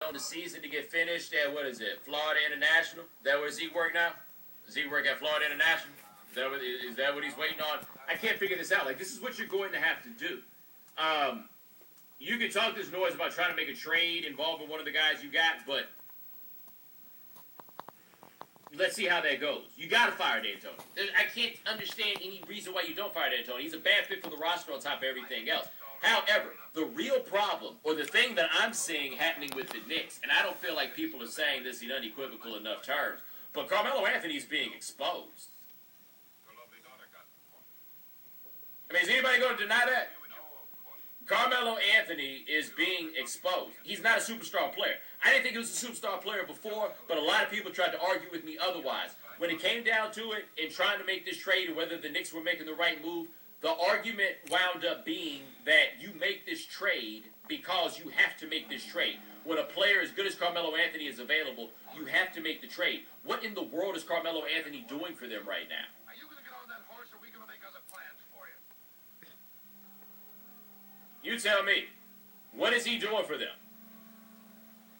on the season to get finished at, what is it, Florida International? Is that where Zeke work now? Zeke work at Florida International? Is that what he's waiting on? I can't figure this out. Like, this is what you're going to have to do. You can talk this noise about trying to make a trade involving one of the guys you got, but let's see how that goes. You got to fire D'Antoni. I can't understand any reason why you don't fire D'Antoni. He's a bad fit for the roster on top of everything else. However, the real problem, or the thing that I'm seeing happening with the Knicks, and I don't feel like people are saying this in unequivocal enough terms, but Carmelo Anthony's being exposed. I mean, is anybody going to deny that? Carmelo Anthony is being exposed. He's not a superstar player. I didn't think he was a superstar player before, but a lot of people tried to argue with me otherwise. When it came down to it, in trying to make this trade, and whether the Knicks were making the right move, the argument wound up being that you make this trade because you have to make this trade. When a player as good as Carmelo Anthony is available, you have to make the trade. What in the world is Carmelo Anthony doing for them right now? Are you going to get on that horse, or are we going to make other plans for you? You tell me. What is he doing for them?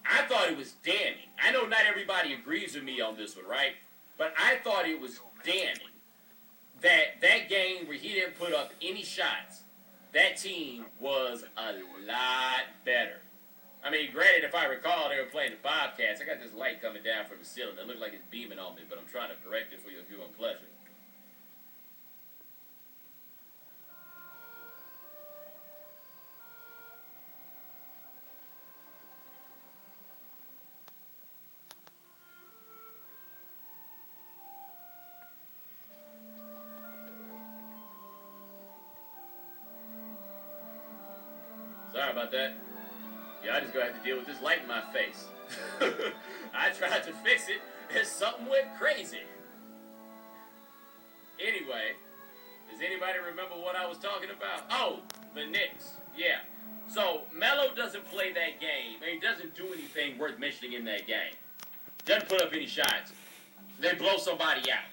I thought it was damning. I know not everybody agrees with me on this one, right? But I thought it was damning that game where he didn't put up any shots, that team was a lot better. I mean, granted, if I recall, they were playing the Bobcats. I got this light coming down from the ceiling. It looked like it's beaming on me, but I'm trying to correct it for your viewing pleasure. Sorry about that. Yeah, I just gonna have to deal with this light in my face. I tried to fix it, and something went crazy. Anyway, does anybody remember what I was talking about? Oh, the Knicks. Yeah. So, Melo doesn't play that game, and he doesn't do anything worth mentioning in that game. Doesn't put up any shots. They blow somebody out.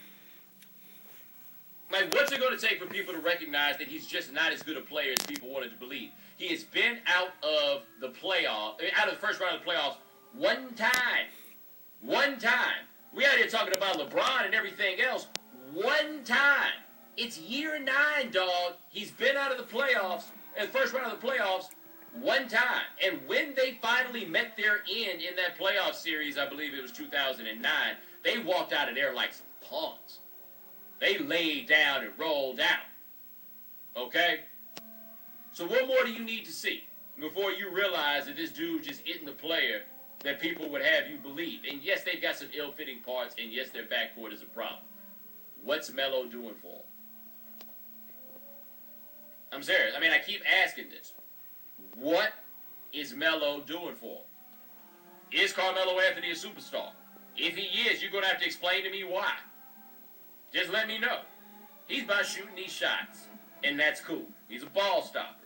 Like, what's it going to take for people to recognize that he's just not as good a player as people wanted to believe? He has been out of the first round of the playoffs one time. One time. We out here talking about LeBron and everything else. One time. It's year 9, dog. He's been out of the playoffs, in the first round of the playoffs, one time. And when they finally met their end in that playoff series, I believe it was 2009, they walked out of there like some pawns. They laid down and rolled out. Okay? So what more do you need to see before you realize that this dude just isn't the player that people would have you believe? And yes, they've got some ill-fitting parts, and yes, their backcourt is a problem. What's Melo doing for them? I'm serious. I mean, I keep asking this. What is Melo doing for them? Is Carmelo Anthony a superstar? If he is, you're going to have to explain to me why. Just let me know. He's about shooting these shots, and that's cool. He's a ball stopper.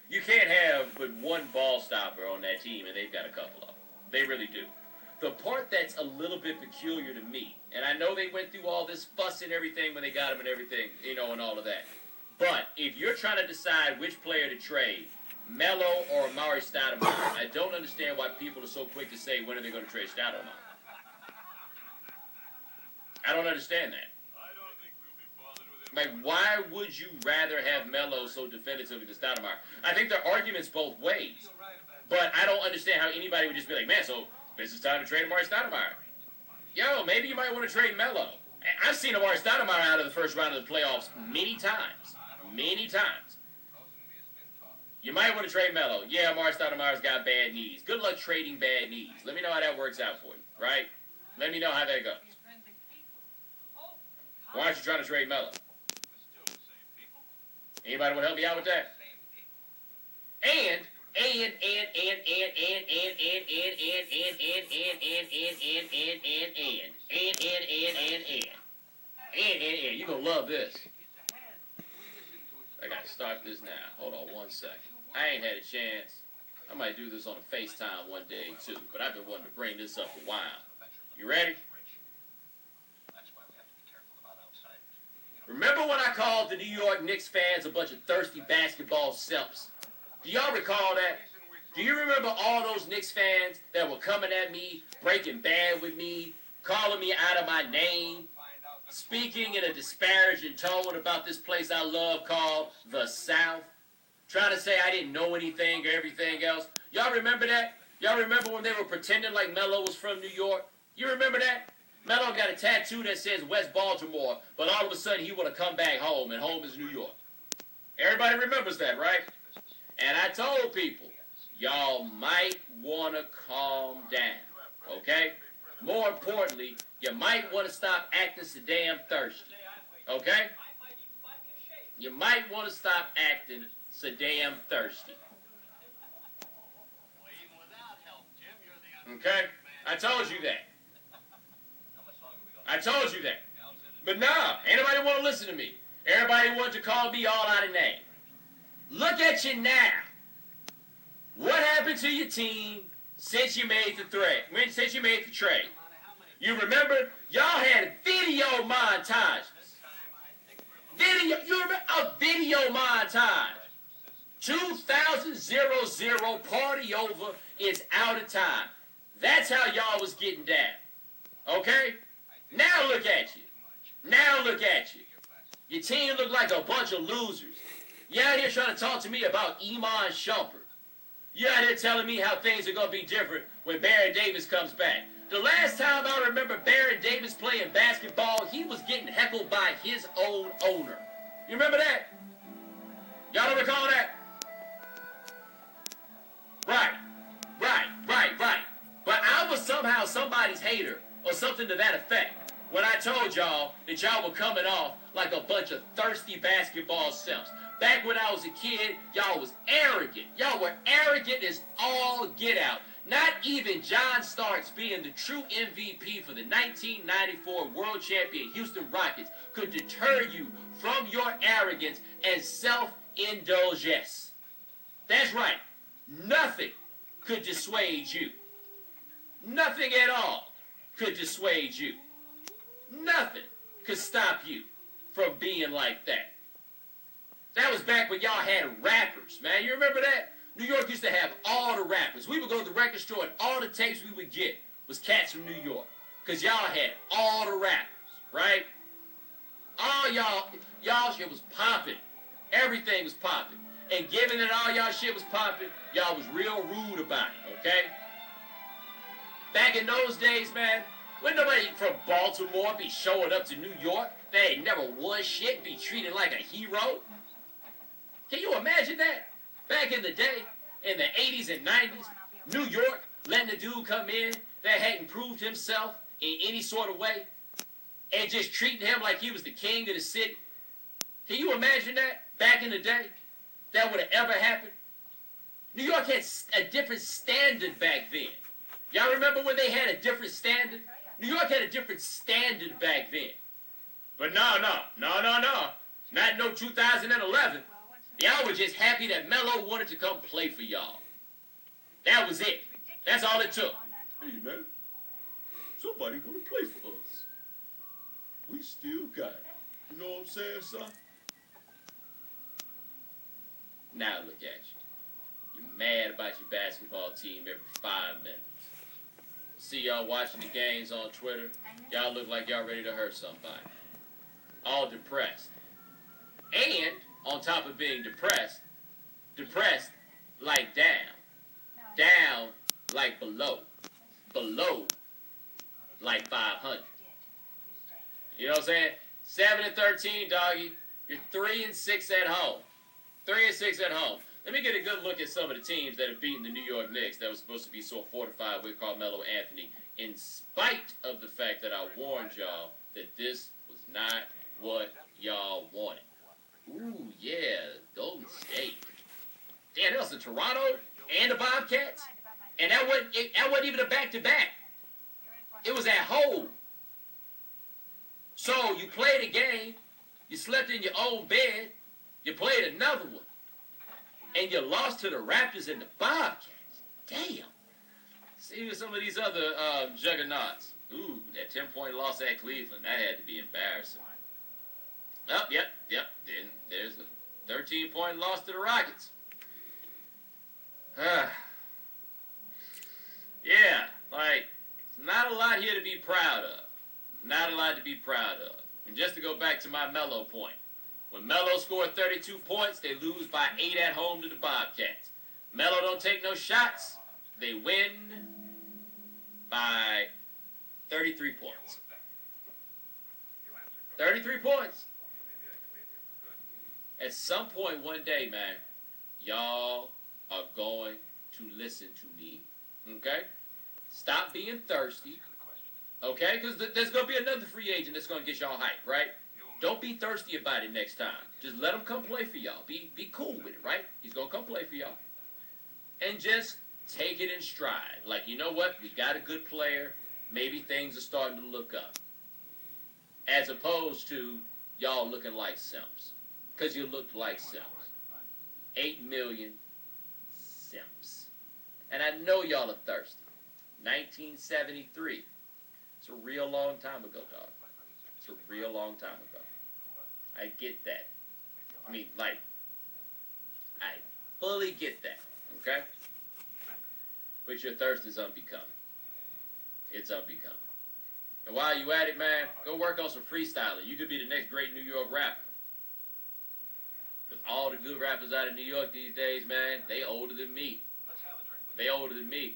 You can't have but one ball stopper on that team, and they've got a couple of them. They really do. The part that's a little bit peculiar to me, and I know they went through all this fuss and everything when they got him and everything, and all of that. But if you're trying to decide which player to trade, Melo or Amari Stoudemire, I don't understand why people are so quick to say when are they going to trade Stoudemire. I don't understand that. Like, why would you rather have Melo so definitively than Stoudemire? I think there are arguments both ways. But I don't understand how anybody would just be like, man, so this is time to trade Amari Stoudemire. Yo, maybe you might want to trade Melo. I've seen Amari Stoudemire out of the first round of the playoffs many times. Many times. You might want to trade Melo. Yeah, Amari Stoudemire's got bad knees. Good luck trading bad knees. Let me know how that works out for you, right? Let me know how that goes. Why aren't you trying to trade Melo? Anybody want to help me out with that? And you're going to love this. I got to start this now. Hold on one second. I ain't had a chance. I might do this on a FaceTime one day too, but I've been wanting to bring this up a while. You ready? Remember when I called the New York Knicks fans a bunch of thirsty basketball selps? Do y'all recall that? Do you remember all those Knicks fans that were coming at me, breaking bad with me, calling me out of my name, speaking in a disparaging tone about this place I love called the South, trying to say I didn't know anything or everything else? Y'all remember that? Y'all remember when they were pretending like Melo was from New York? You remember that? Melo got a tattoo that says West Baltimore, but all of a sudden he want to come back home, and home is New York. Everybody remembers that, right? And I told people, y'all might want to calm down, okay? More importantly, you might want to stop acting so damn thirsty, okay? You might want to stop acting so damn thirsty. Okay? I told you that. I told you that. But nah, ain't nobody want to listen to me. Everybody wants to call me all out of name. Look at you now. What happened to your team since you made the trade? You remember? Y'all had video montages. You remember a video montage. 2000 party over. It's out of time. That's how y'all was getting down. Okay? Now look at you. Now look at you. Your team look like a bunch of losers. You out here trying to talk to me about Iman Shumpert. You out here telling me how things are going to be different when Baron Davis comes back. The last time I remember Baron Davis playing basketball, he was getting heckled by his own owner. You remember that? Y'all don't recall that? Right. But I was somehow somebody's hater or something to that effect when I told y'all that y'all were coming off like a bunch of thirsty basketball simps. Back when I was a kid, y'all was arrogant. Y'all were arrogant as all get out. Not even John Starks being the true MVP for the 1994 World Champion Houston Rockets could deter you from your arrogance and self-indulgence. That's right. Nothing could dissuade you. Nothing at all could dissuade you. Nothing could stop you from being like that. That was back when y'all had rappers, man. You remember that? New York used to have all the rappers. We would go to the record store and all the tapes we would get was cats from New York. Because y'all had all the rappers, right? All y'all shit was popping. Everything was popping. And given that all y'all shit was popping, y'all was real rude about it, okay? Back in those days, man, when nobody from Baltimore be showing up to New York, they ain't never won shit, be treated like a hero. Can you imagine that? Back in the day, in the 80s and 90s, New York letting a dude come in that hadn't proved himself in any sort of way and just treating him like he was the king of the city. Can you imagine that back in the day? That would have ever happened? New York had a different standard back then. Y'all remember when they had a different standard? New York had a different standard back then. But no. Not no 2011. Y'all were just happy that Melo wanted to come play for y'all. That was it. That's all it took. Hey, man. Somebody want to play for us. We still got it. You know what I'm saying, son? Now look at you. You're mad about your basketball team every 5 minutes. See y'all watching the games on Twitter. Y'all look like y'all ready to hurt somebody. All depressed. And on top of being depressed like down like below like 500. You know what I'm saying? 7-13, doggy. You're 3-6 at home. 3-6 at home. Let me get a good look at some of the teams that have beaten the New York Knicks that was supposed to be so fortified with Carmelo Anthony, in spite of the fact that I warned y'all that this was not what y'all wanted. Ooh, yeah, Golden State. Damn, that was the Toronto and the Bobcats? And that wasn't even a back-to-back. It was at home. So you played a game, you slept in your own bed, you played another one, and you lost to the Raptors and the Bobcats. Damn. See with some of these other juggernauts. Ooh, that 10-point loss at Cleveland, that had to be embarrassing. Oh, yep. Then there's a 13-point loss to the Rockets. Yeah, like, not a lot here to be proud of. Not a lot to be proud of. And just to go back to my Melo point, when Melo scored 32 points, they lose by 8 at home to the Bobcats. Melo don't take no shots. They win by 33 points. 33 points. At some point one day, man, y'all are going to listen to me. Okay? Stop being thirsty. Okay? Because there's going to be another free agent that's going to get y'all hyped, right? Don't be thirsty about it next time. Just let him come play for y'all. Be cool with it, right? He's going to come play for y'all. And just take it in stride. Like, you know what? We got a good player. Maybe things are starting to look up. As opposed to y'all looking like simps. Because you looked like simps. 8 million simps. And I know y'all are thirsty. 1973. It's a real long time ago, dog. It's a real long time ago. I get that. I mean, like, I fully get that, okay? But your thirst is unbecoming. It's unbecoming. And while you at it, man, go work on some freestyling. You could be the next great New York rapper. Because all the good rappers out of New York these days, man, they older than me. They older than me.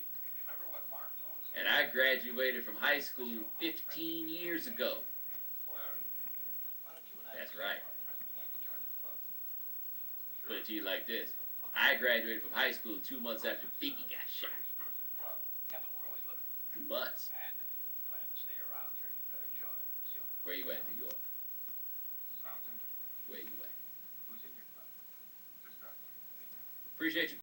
And I graduated from high school 15 years ago. That's right. Put it to you like this. I graduated from high school 2 months after Biggie got shot. 2 months. Where you at, New York? Where you at? Appreciate you.